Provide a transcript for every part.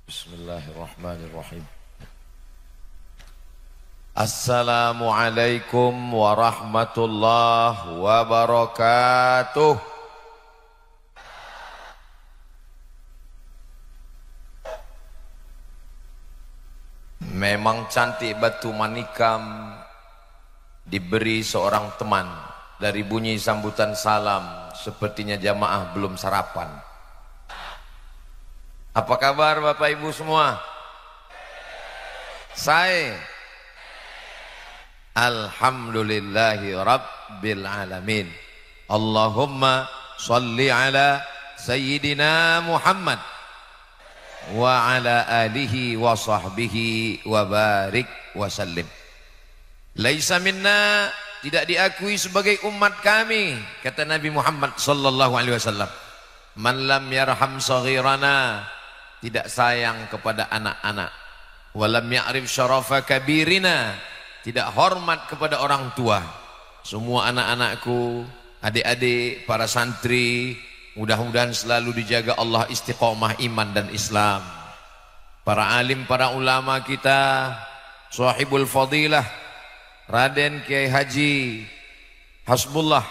Bismillahirrahmanirrahim. Assalamualaikum warahmatullahi wabarakatuh. Memang cantik batu manikam diberi seorang teman. Dari bunyi sambutan salam, sepertinya jamaah belum sarapan. Apa kabar Bapak Ibu semua? Saya alhamdulillahi rabbil alamin. Allahumma salli ala sayyidina Muhammad wa ala alihi wa sahbihi wa barik wa sallim. Laisa minna, tidak diakui sebagai umat kami, kata Nabi Muhammad sallallahu alaihi wasallam, man lam yarham saghirana, tidak sayang kepada anak-anak, walam ya'rif syarafa kabirina, tidak hormat kepada orang tua. Semua anak-anakku, adik-adik, para santri, mudah-mudahan selalu dijaga Allah istiqomah iman dan Islam. Para alim, para ulama kita, sahibul fadilah Raden Kiai Haji Hasbullah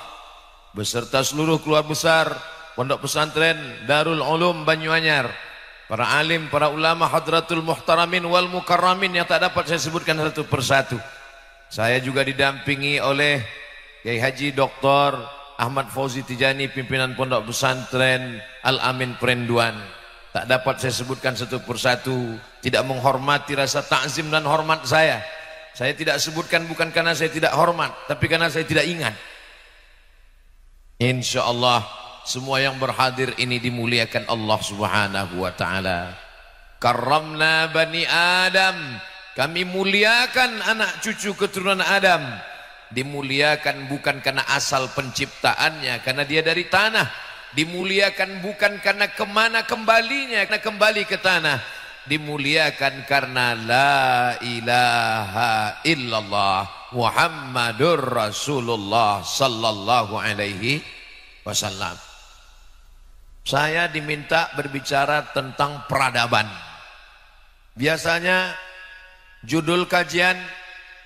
beserta seluruh keluarga besar Pondok Pesantren Darul Ulum Banyuanyar, para alim, para ulama, hadratul muhtaramin wal mukarramin yang tak dapat saya sebutkan satu persatu. Saya juga didampingi oleh Kiai Haji Dr. Ahmad Fauzi Tijani, pimpinan Pondok Pesantren Al-Amin Perenduan. Tak dapat saya sebutkan satu persatu, tidak menghormati rasa takzim dan hormat saya. Saya tidak sebutkan bukan karena saya tidak hormat, tapi karena saya tidak ingat. Insya Allah semua yang berhadir ini dimuliakan Allah Subhanahu wa ta'ala. Karramna bani Adam, kami muliakan anak cucu keturunan Adam. Dimuliakan bukan karena asal penciptaannya, karena dia dari tanah. Dimuliakan bukan karena kemana kembalinya, karena kembali ke tanah. Dimuliakan karena la ilaha illallah Muhammadur Rasulullah sallallahu alaihi wasallam. Saya diminta berbicara tentang peradaban. Biasanya judul kajian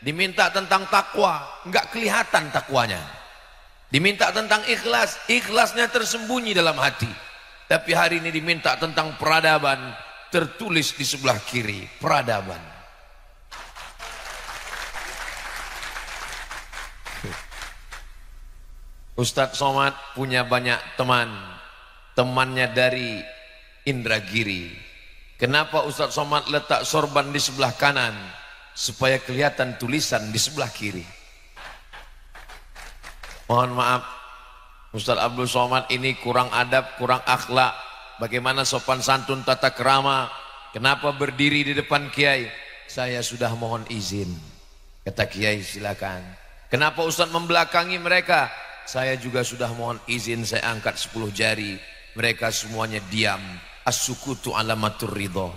diminta tentang takwa, enggak kelihatan takwanya. Diminta tentang ikhlas, ikhlasnya tersembunyi dalam hati. Tapi hari ini diminta tentang peradaban, tertulis di sebelah kiri, peradaban. Ustadz Somad punya banyak teman, temannya dari Indragiri. Kenapa Ustadz Somad letak sorban di sebelah kanan? Supaya kelihatan tulisan di sebelah kiri. Mohon maaf, Ustadz Abdul Somad ini kurang adab, kurang akhlak. Bagaimana sopan santun, tata kerama. Kenapa berdiri di depan kiai? Saya sudah mohon izin. Kata kiai, silakan. Kenapa Ustadz membelakangi mereka? Saya juga sudah mohon izin, saya angkat 10 jari. Mereka semuanya diam. As-sukutu alamatur ridho.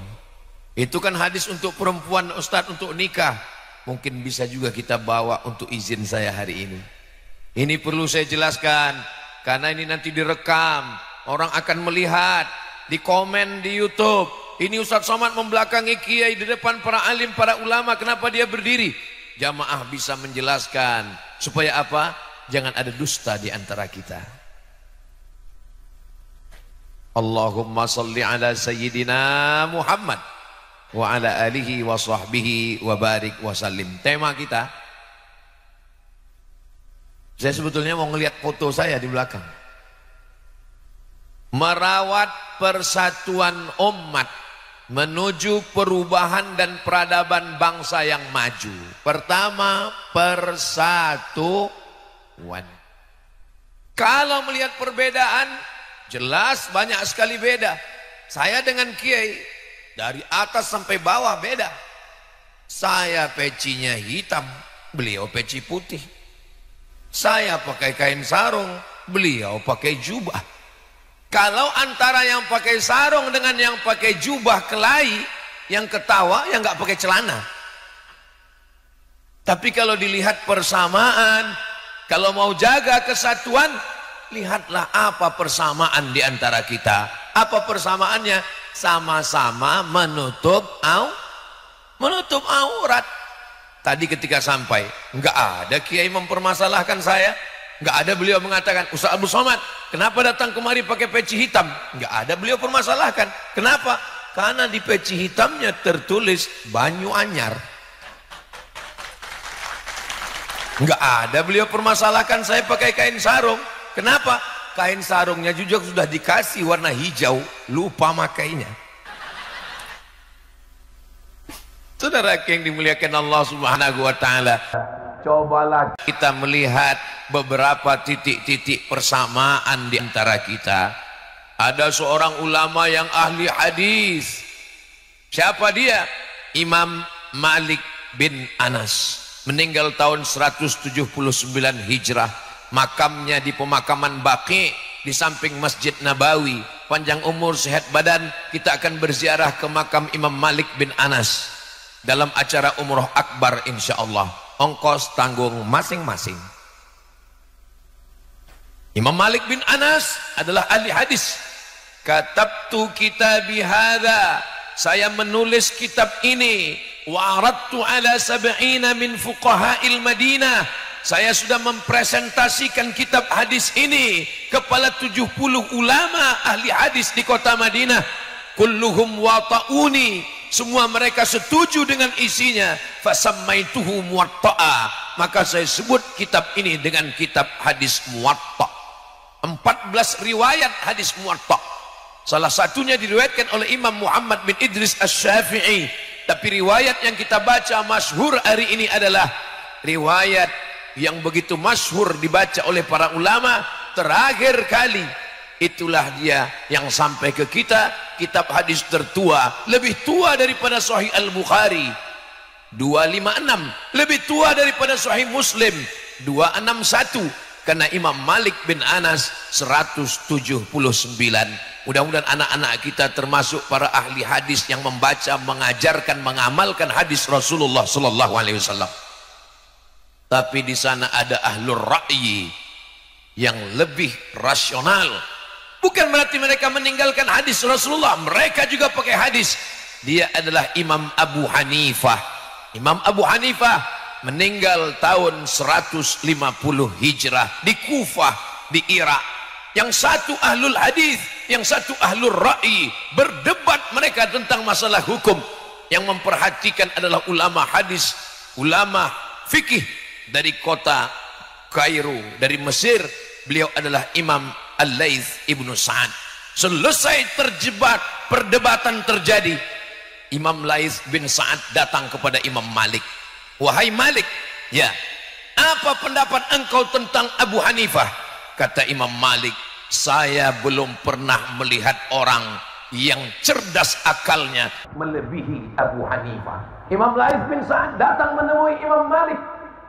Itu kan hadis untuk perempuan Ustadz, untuk nikah. Mungkin bisa juga kita bawa untuk izin saya hari ini. Ini perlu saya jelaskan, karena ini nanti direkam, orang akan melihat, di komen di YouTube. Ini Ustadz Somad membelakangi kiai di depan para alim, para ulama. Kenapa dia berdiri? Jamaah bisa menjelaskan. Supaya apa? Jangan ada dusta di antara kita. Allahumma salli ala sayyidina Muhammad wa ala alihi wa sahbihi wa barik wa sallim. Tema kita, saya sebetulnya mau ngelihat foto saya di belakang. Merawat persatuan umat menuju perubahan dan peradaban bangsa yang maju. Pertama, persatuan. Kalau melihat perbedaan, jelas banyak sekali beda. Saya dengan kiai dari atas sampai bawah beda. Saya pecinya hitam, beliau peci putih. Saya pakai kain sarung, beliau pakai jubah. Kalau antara yang pakai sarung dengan yang pakai jubah kelahi, yang ketawa yang nggak pakai celana. Tapi kalau dilihat persamaan, kalau mau jaga kesatuan, lihatlah apa persamaan di antara kita. Apa persamaannya? sama-sama menutup aurat. Tadi ketika sampai, nggak ada kiai mempermasalahkan saya, nggak ada beliau mengatakan, Ustaz Abdul Somad, kenapa datang kemari pakai peci hitam? Nggak ada beliau permasalahkan. Kenapa? Karena di peci hitamnya tertulis Banyu Anyar. Nggak ada beliau permasalahkan saya pakai kain sarung. Kenapa? Kain sarungnya juga sudah dikasih warna hijau, lupa makainya. Saudara yang dimuliakan Allah Subhanahu wa taala, cobalah kita melihat beberapa titik-titik persamaan di antara kita. Ada seorang ulama yang ahli hadis. Siapa dia? Imam Malik bin Anas. Meninggal tahun 179 Hijrah. Makamnya di pemakaman Baqi di samping Masjid Nabawi. Panjang umur, sehat badan, kita akan berziarah ke makam Imam Malik bin Anas dalam acara Umroh Akbar insyaallah. Ongkos tanggung masing-masing. Imam Malik bin Anas adalah ahli hadis. Katabtu kitabi hadza, saya menulis kitab ini. Wa aradtu ala sab'ina min fuqaha'il Madinah, saya sudah mempresentasikan kitab hadis ini kepada 70 ulama ahli hadis di kota Madinah. Kulluhum wata'uni, semua mereka setuju dengan isinya. Fasammaituhu muwatta'a, maka saya sebut kitab ini dengan kitab hadis muwatta'. 14 riwayat hadis muwatta'. Salah satunya diriwayatkan oleh Imam Muhammad bin Idris Asy-Syafi'i. Tapi riwayat yang kita baca masyhur hari ini adalah riwayat yang begitu masyhur dibaca oleh para ulama terakhir kali. Itulah dia yang sampai ke kita, kitab hadis tertua, lebih tua daripada Sahih Al-Bukhari 256, lebih tua daripada Sahih Muslim 261, karena Imam Malik bin Anas 179. Mudah-mudahan anak-anak kita termasuk para ahli hadis yang membaca, mengajarkan, mengamalkan hadis Rasulullah sallallahu alaihi wasallam. Tapi di sana ada ahlur ra'yi yang lebih rasional. Bukan berarti mereka meninggalkan hadis Rasulullah, mereka juga pakai hadis. Dia adalah Imam Abu Hanifah. Imam Abu Hanifah meninggal tahun 150 Hijrah di Kufah, di Irak. Yang satu ahlul hadis, yang satu ahlul ra'yi. Berdebat mereka tentang masalah hukum. Yang memperhatikan adalah ulama hadis, ulama fikih dari kota Kairo, dari Mesir. Beliau adalah Imam Al-Laits ibnu Sa'ad. Selesai terjebak, perdebatan terjadi, Imam Laits bin Sa'ad datang kepada Imam Malik. Wahai Malik, ya, apa pendapat engkau tentang Abu Hanifah? Kata Imam Malik, saya belum pernah melihat orang yang cerdas akalnya melebihi Abu Hanifah. Imam Laits bin Sa'ad datang menemui Imam Malik.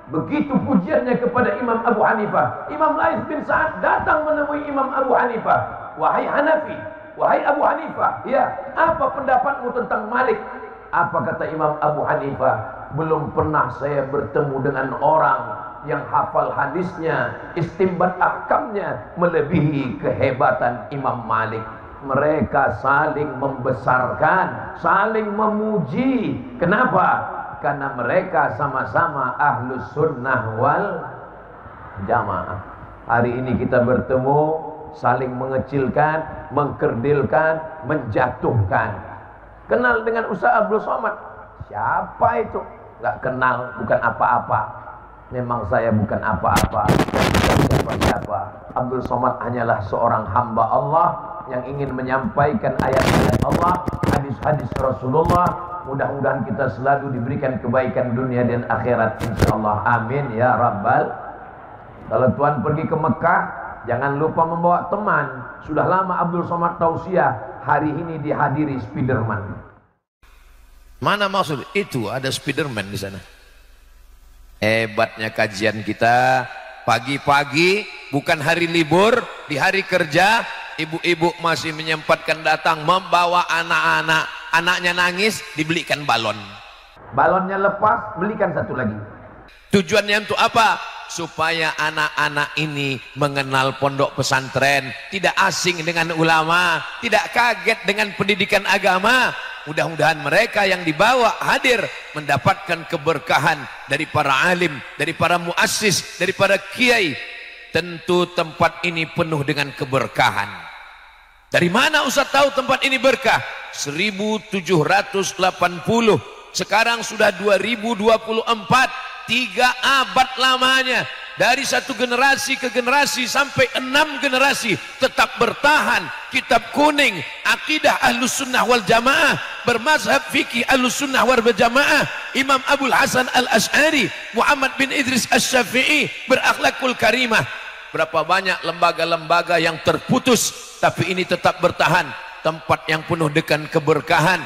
Begitu pujiannya kepada Imam Abu Hanifah. Imam Laits bin Sa'ad datang menemui Imam Abu Hanifah. Wahai Hanafi, wahai Abu Hanifah, ya, apa pendapatmu tentang Malik? Apa kata Imam Abu Hanifah? Belum pernah saya bertemu dengan orang yang hafal hadisnya, istinbat ahkamnya melebihi kehebatan Imam Malik. Mereka saling membesarkan, saling memuji. Kenapa? Karena mereka sama-sama ahlus sunnah wal jamaah. Hari ini kita bertemu, saling mengecilkan, mengkerdilkan, menjatuhkan. Kenal dengan Ustaz Abdul Somad? Siapa itu? Gak kenal, bukan apa-apa. Memang saya bukan apa-apa, bukan siapa-siapa. Abdul Somad hanyalah seorang hamba Allah yang ingin menyampaikan ayat-ayat Allah, hadis-hadis Rasulullah. Mudah-mudahan kita selalu diberikan kebaikan dunia dan akhirat, insyaallah. Amin ya rabbal. Kalau Tuhan pergi ke Mekah, jangan lupa membawa teman. Sudah lama Abdul Somad tausiah, hari ini dihadiri Spiderman. Mana maksud itu? Ada Spiderman di sana. Hebatnya kajian kita. Pagi-pagi, bukan hari libur, di hari kerja, ibu-ibu masih menyempatkan datang membawa anak-anak. Anaknya nangis, dibelikan balon. Balonnya lepas, belikan satu lagi. Tujuannya untuk apa? supaya anak-anak ini mengenal pondok pesantren, tidak asing dengan ulama, tidak kaget dengan pendidikan agama. Mudah-mudahan mereka yang dibawa hadir mendapatkan keberkahan dari para alim, dari para muassis, dari para kiai. Tentu tempat ini penuh dengan keberkahan. Dari mana Ustaz tahu tempat ini berkah? 1780, sekarang sudah 2024. 3 abad lamanya, dari satu generasi ke generasi sampai 6 generasi tetap bertahan. Kitab kuning akidah Ahlus Sunnah wal Jamaah, bermazhab fikih Ahlus Sunnah wal Jamaah, Imam Abul Hasan Al-Asy'ari, Muhammad bin Idris Asy-Syafi'i, berakhlakul karimah. Berapa banyak lembaga-lembaga yang terputus, tapi ini tetap bertahan. Tempat yang penuh dengan keberkahan.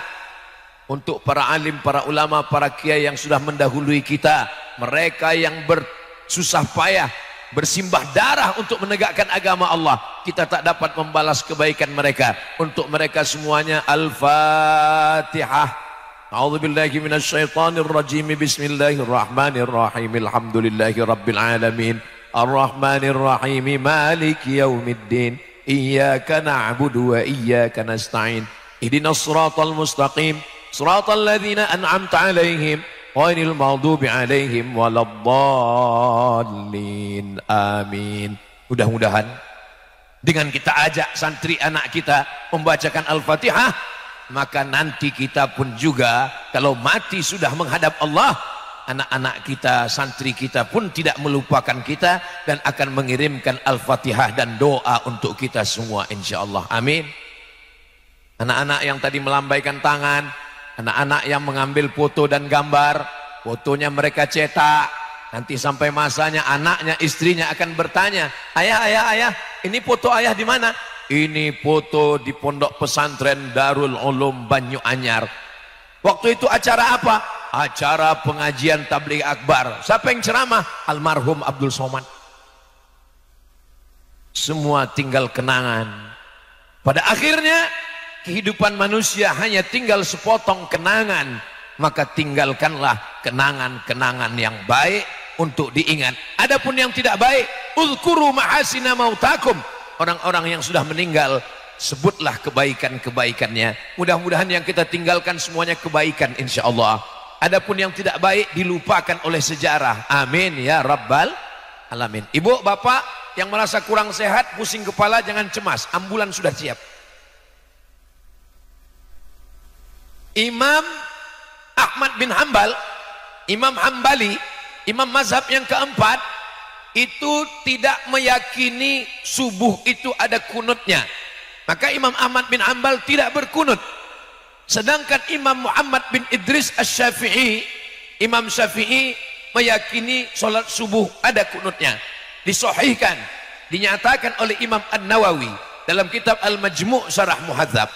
Untuk para alim, para ulama, para kiai yang sudah mendahului kita, mereka yang bersusah payah, bersimbah darah untuk menegakkan agama Allah, kita tak dapat membalas kebaikan mereka. Untuk mereka semuanya, Al-Fatihah. A'udzubillahi minasyaitonirrajim. Bismillahirrahmanirrahim. Alhamdulillahi rabbil alamin. Ar-Rahmanirrahim. Maliki yaumiddin. Iyyaka na'budu wa iyyaka nasta'in. Ihdinas siratal mustaqim. Siratal ladzina an'amta 'alaihim ghairil maghdubi 'alaihim waladdallin. Amin. Mudah-mudahan dengan kita ajak santri anak kita membacakan Al-Fatihah, maka nanti kita pun juga kalau mati sudah menghadap Allah, anak-anak kita, santri kita pun tidak melupakan kita dan akan mengirimkan Al-Fatihah dan doa untuk kita semua insyaallah. Amin. Anak-anak yang tadi melambaikan tangan, anak-anak yang mengambil foto dan gambar, fotonya mereka cetak, nanti sampai masanya anaknya, istrinya akan bertanya, ayah, ini foto ayah di mana? Ini foto di pondok pesantren Darul Ulum Banyuanyar. Waktu itu acara apa? Acara pengajian tabligh akbar. Siapa yang ceramah? Almarhum Abdul Somad. Semua tinggal kenangan. Pada akhirnya kehidupan manusia hanya tinggal sepotong kenangan, maka tinggalkanlah kenangan-kenangan yang baik untuk diingat. Adapun yang tidak baik, uzkuru mahasina mautakum. Orang-orang yang sudah meninggal, sebutlah kebaikan-kebaikannya. Mudah-mudahan yang kita tinggalkan semuanya kebaikan insyaallah. Adapun yang tidak baik dilupakan oleh sejarah. Amin ya rabbal alamin. Ibu, bapak yang merasa kurang sehat, pusing kepala, jangan cemas, ambulan sudah siap. Imam Ahmad bin Hambal, Imam Hambali, imam mazhab yang keempat, itu tidak meyakini subuh itu ada kunutnya. Maka Imam Ahmad bin Hambal tidak berkunut. Sedangkan Imam Muhammad bin Idris Asy-Syafi'i, Imam Syafi'i meyakini sholat subuh ada kunutnya. Disahihkan, dinyatakan oleh Imam An-Nawawi dalam kitab Al-Majmu' Syarah Muhadzab.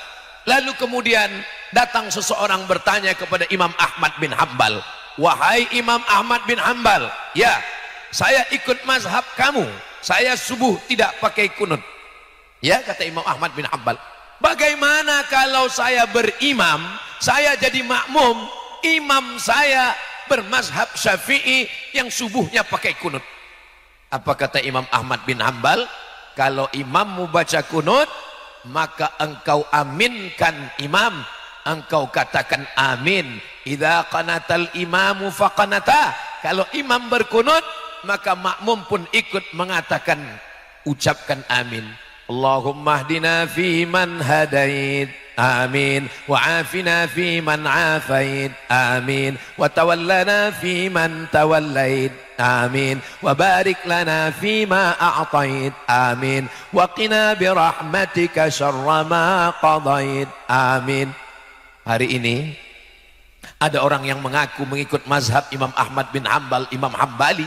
Lalu kemudian datang seseorang bertanya kepada Imam Ahmad bin Hambal, wahai Imam Ahmad bin Hambal, ya, saya ikut mazhab kamu, saya subuh tidak pakai kunut. Ya, kata Imam Ahmad bin Hambal, bagaimana kalau saya berimam, saya jadi makmum, imam saya bermazhab Syafi'i yang subuhnya pakai kunut. Apa kata Imam Ahmad bin Hambal? Kalau imammu baca kunut, maka engkau aminkan imam, engkau katakan amin. Idza qanatal imamu faqanata. Kalau imam berkunut, maka makmum pun ikut mengatakan, ucapkan amin. Allahumma hdina fi man hadait, amin. Wa afina fi man afait, amin. Wa tawallana fi man tawallait, amin. Wa barik lana fi ma a'tait, amin. Wa qina bi rahmatika syarra ma qadait, amin. Hari ini ada orang yang mengaku mengikut mazhab Imam Ahmad bin Hambal, Imam Hambali,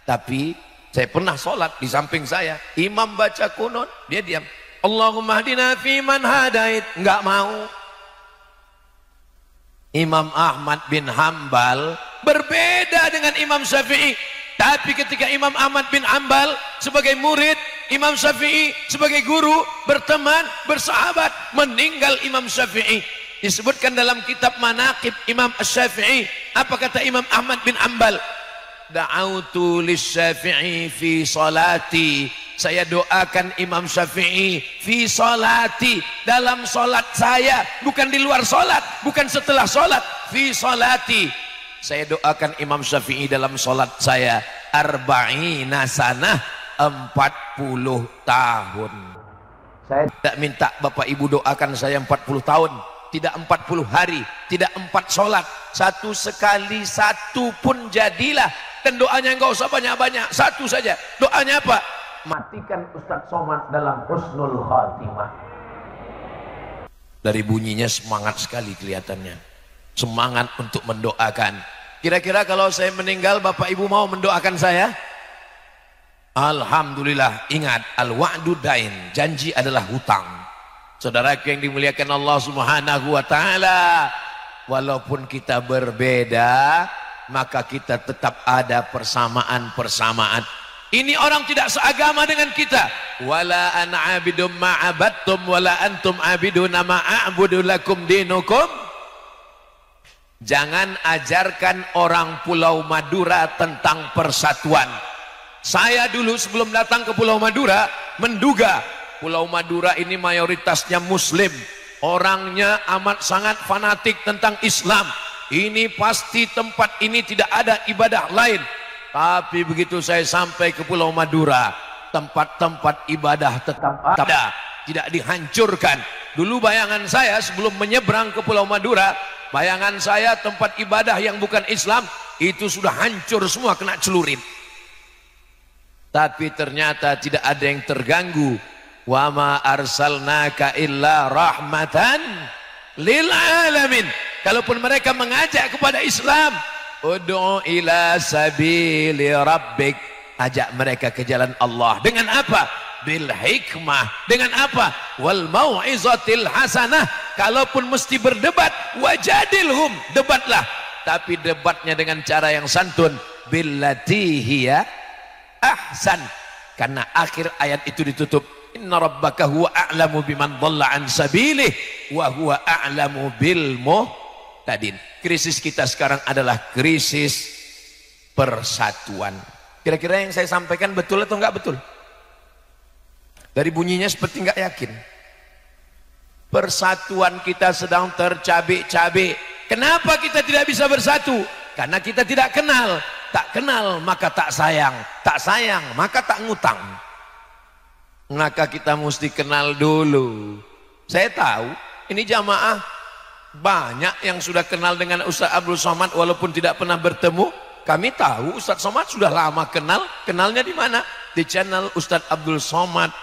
tapi saya pernah sholat di samping saya, imam baca kunut, dia diam. Allahumma hdina fi man hadait, enggak mau. Imam Ahmad bin Hambal berbeda dengan Imam Syafi'i. Tapi ketika Imam Ahmad bin Hambal sebagai murid, Imam Syafi'i sebagai guru, berteman, bersahabat, meninggal Imam Syafi'i. Disebutkan dalam kitab Manaqib Imam Asy-Syafi'i, apa kata Imam Ahmad bin Hambal? da'autu lisyafi'i fi salati, saya doakan Imam Syafi'i fi salati, dalam salat saya, bukan di luar salat, bukan setelah salat, fi salati, saya doakan Imam Syafi'i dalam salat saya, arba'ina sanah, 40 tahun. Saya tidak minta Bapak Ibu doakan saya 40 tahun, tidak 40 hari, tidak 4 sholat, satu sekali, satu pun jadilah. Dan doanya enggak usah banyak-banyak, satu saja. Doanya apa? Matikan Ustadz Somad dalam husnul khatimah. Dari bunyinya semangat sekali kelihatannya, semangat untuk mendoakan. Kira-kira kalau saya meninggal, Bapak Ibu mau mendoakan saya? Alhamdulillah. Ingat, al-wa'du dain, janji adalah hutang. Saudaraku yang dimuliakan Allah Subhanahu wa taala, walaupun kita berbeda, maka kita tetap ada persamaan-persamaan. Ini orang tidak seagama dengan kita. Wala ana abidum ma'abattum wala antum abiduna ma'abudu lakum dinukum. Jangan ajarkan orang Pulau Madura tentang persatuan. Saya dulu sebelum datang ke Pulau Madura menduga Pulau Madura ini mayoritasnya muslim, orangnya amat sangat fanatik tentang Islam. Ini pasti tempat ini tidak ada ibadah lain. Tapi begitu saya sampai ke Pulau Madura, tempat-tempat ibadah tetap ada, tidak dihancurkan. Dulu bayangan saya sebelum menyeberang ke Pulau Madura, bayangan saya tempat ibadah yang bukan Islam itu sudah hancur semua, kena celurit. Tapi ternyata tidak ada yang terganggu. Wa ma arsalnaka illa rahmatan lil alamin. Kalaupun mereka mengajak kepada Islam, ud'u ila sabili rabbik, ajak mereka ke jalan Allah. Dengan apa? Bil hikmah. Dengan apa? Wal mau'izatil hasanah. Kalaupun mesti berdebat, wajadilhum, debatlah. Tapi debatnya dengan cara yang santun. Billati hiya ahsan. Karena akhir ayat itu ditutup, inna rabbaka huwa a'lamu biman dhalla an sabilih wa huwa a'lamu bil muhtadin. Krisis kita sekarang adalah krisis persatuan. Kira-kira yang saya sampaikan betul atau enggak betul? Dari bunyinya seperti enggak yakin. Persatuan kita sedang tercabik-cabik. Kenapa kita tidak bisa bersatu? Karena kita tidak kenal. Tak kenal maka tak sayang, tak sayang maka tak ngutang. Maka kita mesti kenal dulu. Saya tahu ini jamaah banyak yang sudah kenal dengan Ustaz Abdul Somad walaupun tidak pernah bertemu. Kami tahu Ustaz Somad sudah lama kenal. Kenalnya di mana? Di channel Ustaz Abdul Somad.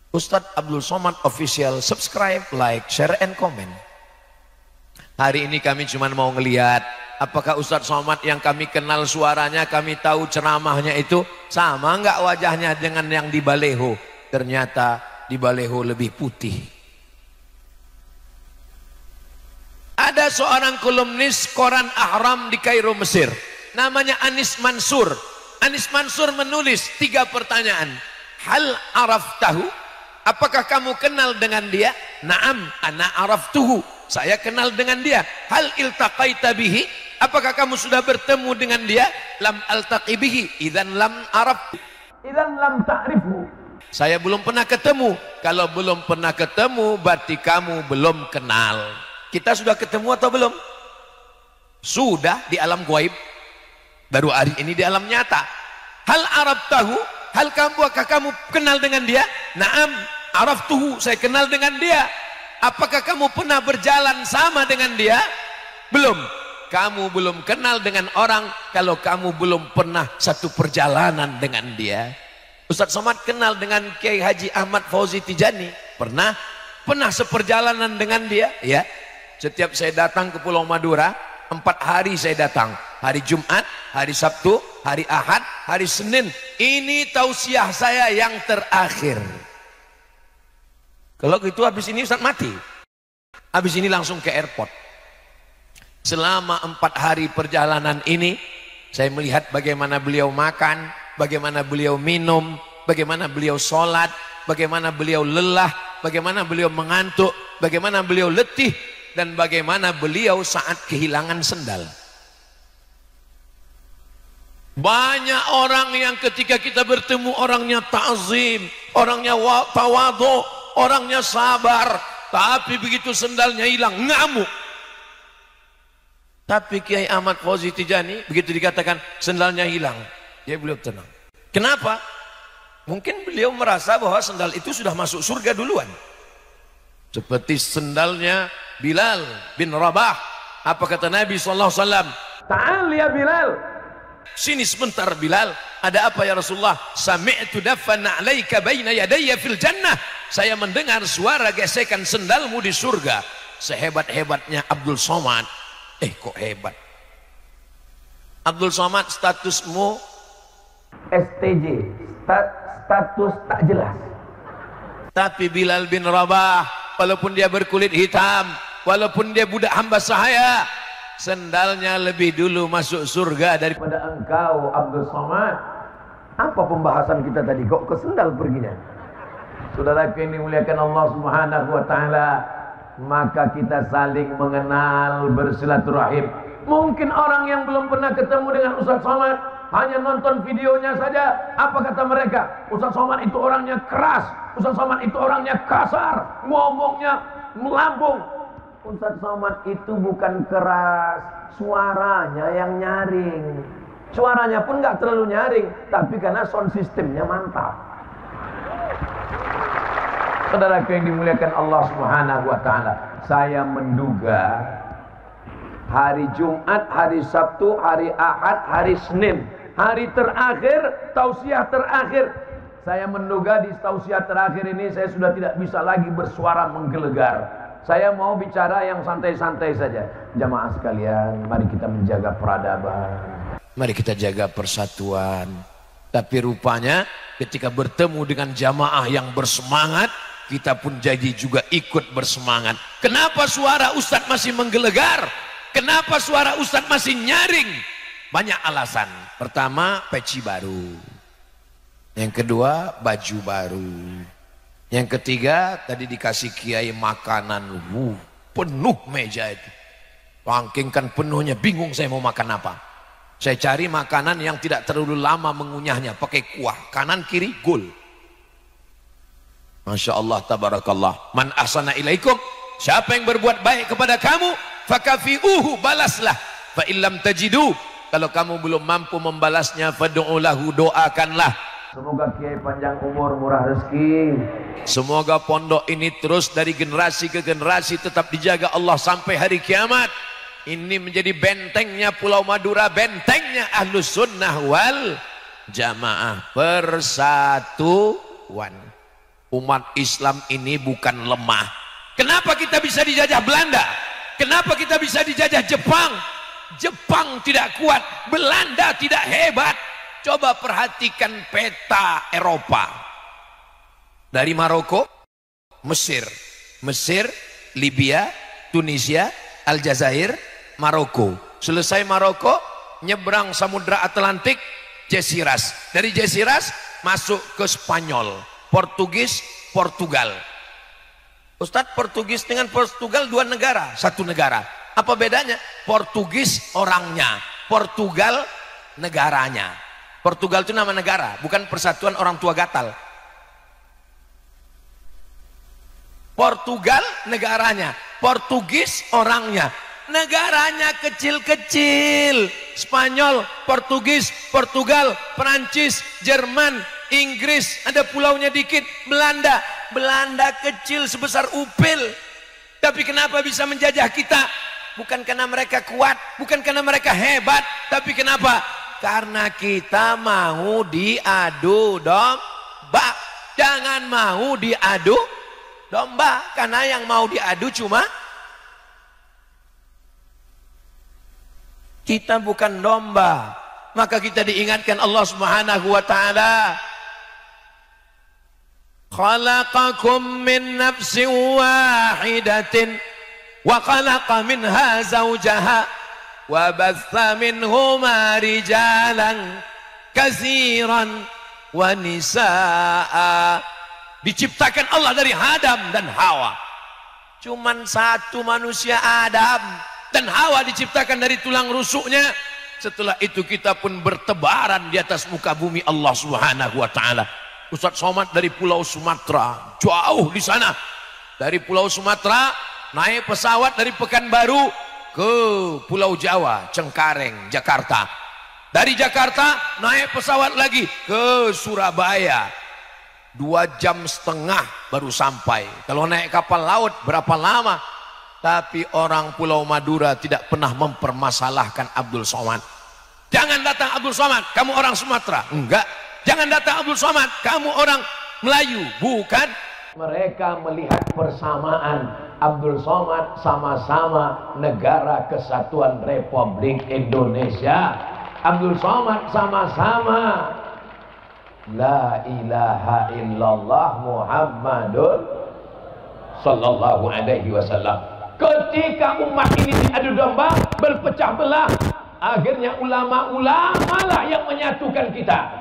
Ustaz Abdul Somad official. Subscribe, like, share, and comment. Hari ini kami cuma mau ngelihat apakah Ustaz Somad yang kami kenal suaranya, kami tahu ceramahnya itu sama enggak wajahnya dengan yang di Baleho. Ternyata di Baleho lebih putih. Ada seorang kolumnis koran Ahram di Kairo, Mesir, namanya Anis Mansur. Anis Mansur menulis 3 pertanyaan. Hal araftahu? Apakah kamu kenal dengan dia? Naam, ana araftuhu. Saya kenal dengan dia. Hal iltaqaita bihi? Apakah kamu sudah bertemu dengan dia? Lam altaqi bihi, idzan lam araf, idzan lam ta'rifu. Saya belum pernah ketemu. Kalau belum pernah ketemu berarti kamu belum kenal. Kita sudah ketemu atau belum? Sudah di alam gaib. Baru hari ini di alam nyata. Hal araftahu? Hal apakah kamu kenal dengan dia? Naam, araftuhu, saya kenal dengan dia. Apakah kamu pernah berjalan sama dengan dia? Belum. Kamu belum kenal dengan orang kalau kamu belum pernah satu perjalanan dengan dia. Ustaz Somad kenal dengan Kiai Haji Ahmad Fauzi Tijani. Pernah seperjalanan dengan dia. Ya. Setiap saya datang ke Pulau Madura, 4 hari saya datang. Hari Jumat, hari Sabtu, hari Ahad, hari Senin. Ini tausiah saya yang terakhir. Kalau gitu habis ini Ustaz mati. Habis ini langsung ke airport. Selama 4 hari perjalanan ini, saya melihat bagaimana beliau makan, bagaimana beliau minum, bagaimana beliau sholat, bagaimana beliau lelah, bagaimana beliau mengantuk, bagaimana beliau letih, dan bagaimana beliau saat kehilangan sendal. Banyak orang yang ketika kita bertemu orangnya ta'zim, orangnya tawadhu, orangnya sabar, tapi begitu sendalnya hilang ngamuk. Tapi Kiai Ahmad Fauzi Tijani begitu dikatakan sendalnya hilang, dia beliau tenang. Kenapa? Mungkin beliau merasa bahwa sendal itu sudah masuk surga duluan. Seperti sendalnya Bilal bin Rabah. Apa kata Nabi SAW? Ta'al ya Bilal, sini sebentar Bilal. Ada apa ya Rasulullah? Sami'tu dafan alaika baina yadayya fil jannah. Saya mendengar suara gesekan sendalmu di surga. Sehebat-hebatnya Abdul Somad. Kok hebat? Abdul Somad statusmu STJ, status tak jelas. Tapi Bilal bin Rabah, walaupun dia berkulit hitam, walaupun dia budak hamba sahaya, sendalnya lebih dulu masuk surga daripada engkau Abdul Somad. Apa pembahasan kita tadi? Kok ke sendal perginya? Saudara yang dimuliakan Allah Subhanahu wa taala, maka kita saling mengenal, bersilaturahim. Mungkin orang yang belum pernah ketemu dengan Ustaz Somad hanya nonton videonya saja. Apa kata mereka? Ustaz Somad itu orangnya keras, Ustaz Somad itu orangnya kasar, ngomongnya melambung. Ustaz Somad itu bukan keras, suaranya yang nyaring. Suaranya pun nggak terlalu nyaring, tapi karena sound systemnya mantap. Saudara yang dimuliakan Allah Subhanahu wa taala, saya menduga hari Jumat, hari Sabtu, hari Ahad, hari Senin, hari terakhir, tausiah terakhir, saya menduga di tausiah terakhir ini saya sudah tidak bisa lagi bersuara menggelegar. Saya mau bicara yang santai-santai saja. Jamaah sekalian, mari kita menjaga peradaban, mari kita jaga persatuan. Tapi rupanya ketika bertemu dengan jamaah yang bersemangat, kita pun jadi juga ikut bersemangat. Kenapa suara Ustadz masih menggelegar? Kenapa suara Ustadz masih nyaring? Banyak alasan. Pertama, peci baru. Yang kedua, baju baru. Yang ketiga, tadi dikasih kiai makanan. Penuh meja itu. Pangkingkan penuhnya, bingung saya mau makan apa. Saya cari makanan yang tidak terlalu lama mengunyahnya, pakai kuah. Kanan kiri, gul. Masya Allah, tabarakallah. Man ahsana ilaikum, siapa yang berbuat baik kepada kamu, fakafi'uhu, balaslah. Fa illam tajidu, kalau kamu belum mampu membalasnya, fad'u lahu, doakanlah. Semoga kiai panjang umur, murah rezeki. Semoga pondok ini terus dari generasi ke generasi tetap dijaga Allah sampai hari kiamat. Ini menjadi bentengnya Pulau Madura, bentengnya Ahlus Sunnah wal Jamaah. Persatuan. Umat Islam ini bukan lemah. Kenapa kita bisa dijajah Belanda? Kenapa kita bisa dijajah Jepang? Jepang tidak kuat, Belanda tidak hebat. Coba perhatikan peta Eropa. Dari Maroko, Mesir, Libya, Tunisia, Aljazair, Maroko. Selesai Maroko, nyebrang Samudra Atlantik, Jesiras. Dari Jesiras masuk ke Spanyol, Portugis, Portugal. Ustadz, Portugis dengan Portugal dua negara, satu negara. Apa bedanya? Portugis orangnya, Portugal negaranya. Portugal itu nama negara, bukan persatuan orang tua gatal. Portugal negaranya, Portugis orangnya. Negaranya kecil-kecil. Spanyol, Portugis, Portugal, Perancis, Jerman, Inggris, ada pulaunya dikit. Belanda kecil sebesar upil. Tapi kenapa bisa menjajah kita? Bukan karena mereka kuat, bukan karena mereka hebat, tapi kenapa? Karena kita mau diadu domba. Jangan mau diadu domba, karena yang mau diadu cuma kita, bukan domba. Maka kita diingatkan Allah Subhanahu wa taala, khalaqakum min nafsin wahidatin wa khalaqa minha zawjaha wa batha minhuma rijalan katsiran wa nisaa. Diciptakan Allah dari Adam dan Hawa. Cuman satu manusia, Adam, dan Hawa diciptakan dari tulang rusuknya. Setelah itu kita pun bertebaran di atas muka bumi Allah Subhanahu wa taala. Ustaz Somad dari Pulau Sumatera, jauh di sana. Dari Pulau Sumatera naik pesawat dari Pekanbaru ke Pulau Jawa, Cengkareng, Jakarta. Dari Jakarta naik pesawat lagi ke Surabaya. 2,5 jam baru sampai. Kalau naik kapal laut berapa lama? Tapi orang Pulau Madura tidak pernah mempermasalahkan Abdul Somad. Jangan datang Abdul Somad, kamu orang Sumatera. Enggak. Jangan datang Abdul Somad, kamu orang Melayu. Bukan. Mereka melihat persamaan. Abdul Somad sama-sama Negara Kesatuan Republik Indonesia. Abdul Somad sama-sama La ilaha illallah Muhammadun sallallahu alaihi wasallam. Ketika umat ini diadu domba, berpecah belah, akhirnya ulama-ulama lah yang menyatukan kita.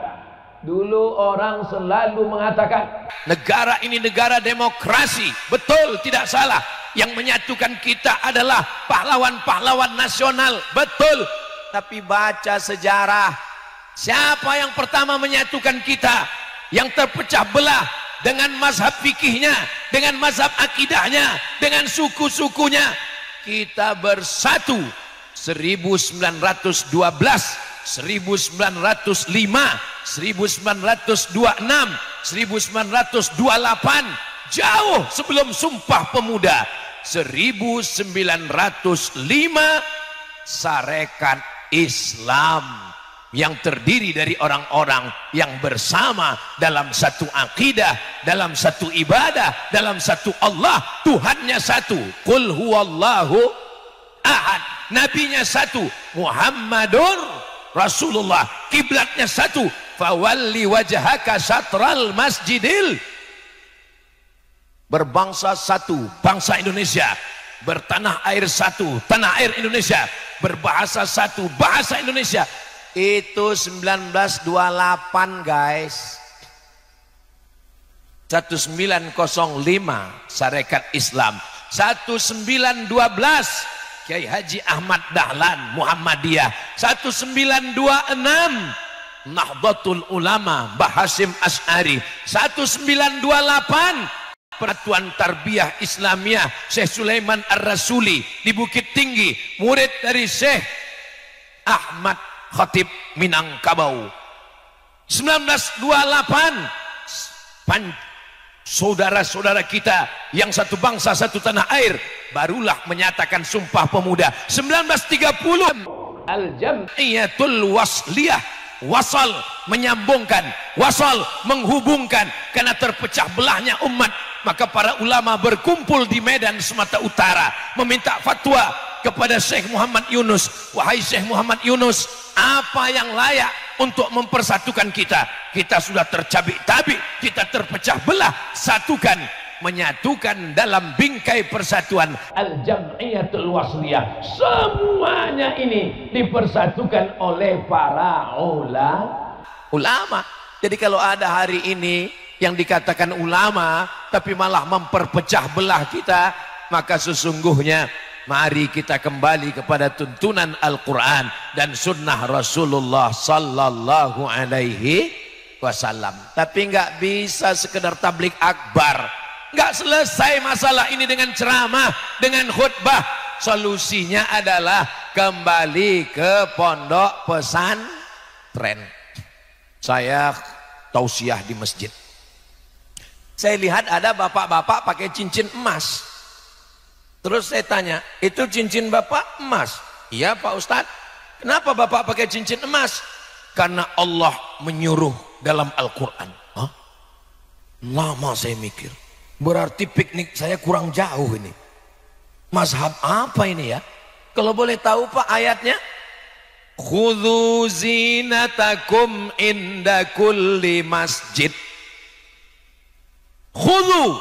Dulu orang selalu mengatakan negara ini negara demokrasi. Betul, tidak salah. Yang menyatukan kita adalah pahlawan-pahlawan nasional. Betul. Tapi baca sejarah, siapa yang pertama menyatukan kita? Yang terpecah belah dengan mazhab fikihnya, dengan mazhab akidahnya, dengan suku-sukunya. Kita bersatu 1912, 1905, 1926, 1928, jauh sebelum Sumpah Pemuda. 1905 Sarekat Islam yang terdiri dari orang-orang yang bersama dalam satu akidah, dalam satu ibadah, dalam satu Allah. Tuhannya satu, qul huwallahu ahad, nabinya satu, Muhammadur Rasulullah, kiblatnya satu, fawalli wajhaka syatral masjidil. Berbangsa satu, bangsa Indonesia. Bertanah air satu, tanah air Indonesia. Berbahasa satu, bahasa Indonesia. Itu 1928 guys. 1905 Sarekat Islam. 1912 Kiai Haji Ahmad Dahlan Muhammadiyah. 1926 Nahdlatul Ulama Mbah Hasyim Asy'ari. 1928 Persatuan Tarbiyah Islamiyah Syekh Sulaiman Ar-Rasuli di Bukit Tinggi, murid dari Syekh Ahmad Khatib Minangkabau. 1928 saudara-saudara kita yang satu bangsa satu tanah air barulah menyatakan Sumpah Pemuda. 1930 Al-Jam'iyatul Wasliyah, wasal menyambungkan, wasal menghubungkan. Karena terpecah belahnya umat, maka para ulama berkumpul di Medan Sumatera Utara meminta fatwa kepada Syekh Muhammad Yunus. Wahai Syekh Muhammad Yunus, apa yang layak untuk mempersatukan kita? Kita sudah tercabik-cabik, kita terpecah belah. Satukan, menyatukan dalam bingkai persatuan Al-Jam'iyatul Wasliyah. Semuanya ini dipersatukan oleh para ulama. Jadi kalau ada hari ini yang dikatakan ulama tapi malah memperpecah belah kita, maka sesungguhnya mari kita kembali kepada tuntunan Al-Quran dan sunnah Rasulullah sallallahu alaihi wasallam. Tapi nggak bisa sekedar tablik akbar, nggak selesai masalah ini dengan ceramah, dengan khutbah. Solusinya adalah kembali ke pondok pesantren. Saya tausiah di masjid, saya lihat ada bapak-bapak pakai cincin emas. Terus saya tanya, itu cincin bapak emas? Iya Pak Ustadz. Kenapa bapak pakai cincin emas? Karena Allah menyuruh dalam Al-Quran. Hah? Lama saya mikir, berarti piknik saya kurang jauh ini. Mazhab apa ini ya? Kalau boleh tahu Pak ayatnya? Khudhu zinatakum inda kulli masjid. Khudhu,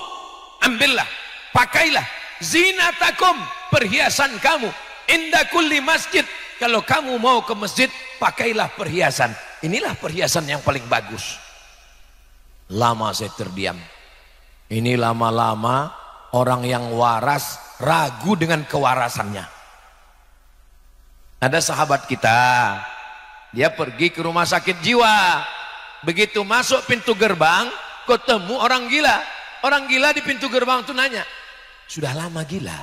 ambillah, pakailah, zinatakum, perhiasan kamu, inda kulli masjid. Kalau kamu mau ke masjid, pakailah perhiasan. Inilah perhiasan yang paling bagus. Lama saya terdiam. Ini lama-lama orang yang waras ragu dengan kewarasannya. Ada sahabat kita, dia pergi ke rumah sakit jiwa. Begitu masuk pintu gerbang, ketemu orang gila. Orang gila di pintu gerbang itu nanya, sudah lama gila?